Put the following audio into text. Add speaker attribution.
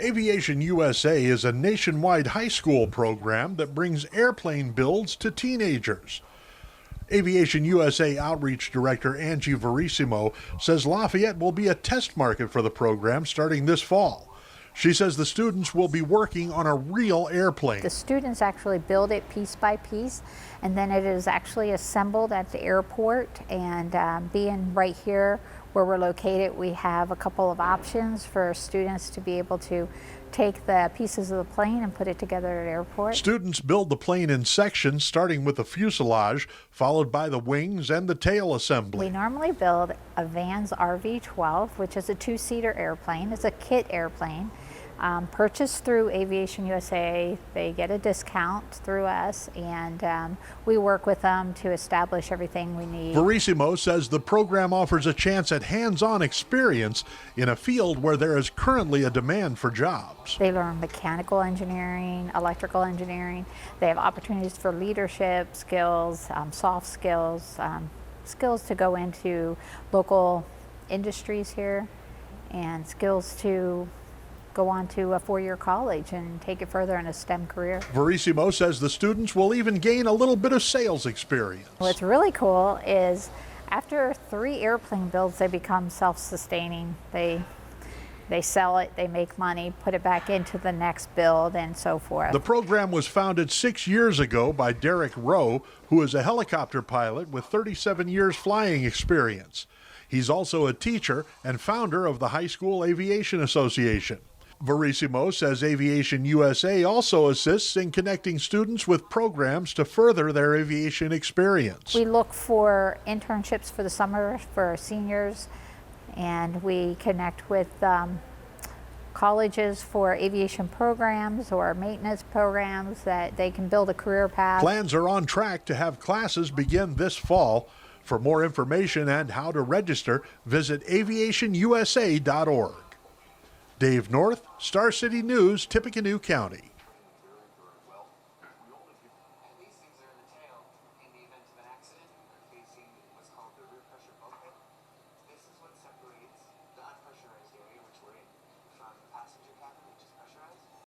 Speaker 1: Aviation USA is a nationwide high school program that brings airplane builds to teenagers. Aviation USA Outreach Director ANGIE Verissimo says Lafayette will be a test market for the program starting this fall. She says the students will be working on a real airplane.
Speaker 2: The students actually build it piece by piece, and then it is actually assembled at the airport. And being right here where we're located, we have a couple of options for students to be able to take the pieces of the plane and put it together at the airport.
Speaker 1: Students build the plane in sections, starting with the fuselage, followed by the wings and the tail assembly.
Speaker 2: We normally build a Vans RV-12, which is a two-seater airplane. It's a kit airplane. Purchased through Aviation USA, they get a discount through us, and we work with them to establish everything we need.
Speaker 1: Verissimo says the program offers a chance at hands-on experience in a field where there is currently a demand for jobs.
Speaker 2: They learn mechanical engineering, electrical engineering. They have opportunities for leadership skills, soft skills, skills to go into local industries here, and skills to go on to a four-year college and take it further in a STEM career.
Speaker 1: Verissimo says the students will even gain a little bit of sales experience.
Speaker 2: What's really cool is after 3 airplane builds, they become self-sustaining. They sell it, they make money, put it back into the next build, and so forth.
Speaker 1: The program was founded 6 years ago by Derek Rowe, who is a helicopter pilot with 37 years flying experience. He's also a teacher and founder of the High School Aviation Association. Verissimo says Aviation USA also assists in connecting students with programs to further their aviation experience.
Speaker 2: We look for internships for the summer for seniors, and we connect with colleges for aviation programs or maintenance programs that they can build a career path.
Speaker 1: Plans are on track to have classes begin this fall. For more information and how to register, visit aviationusa.org. Dave North, Star City News, Tippecanoe County.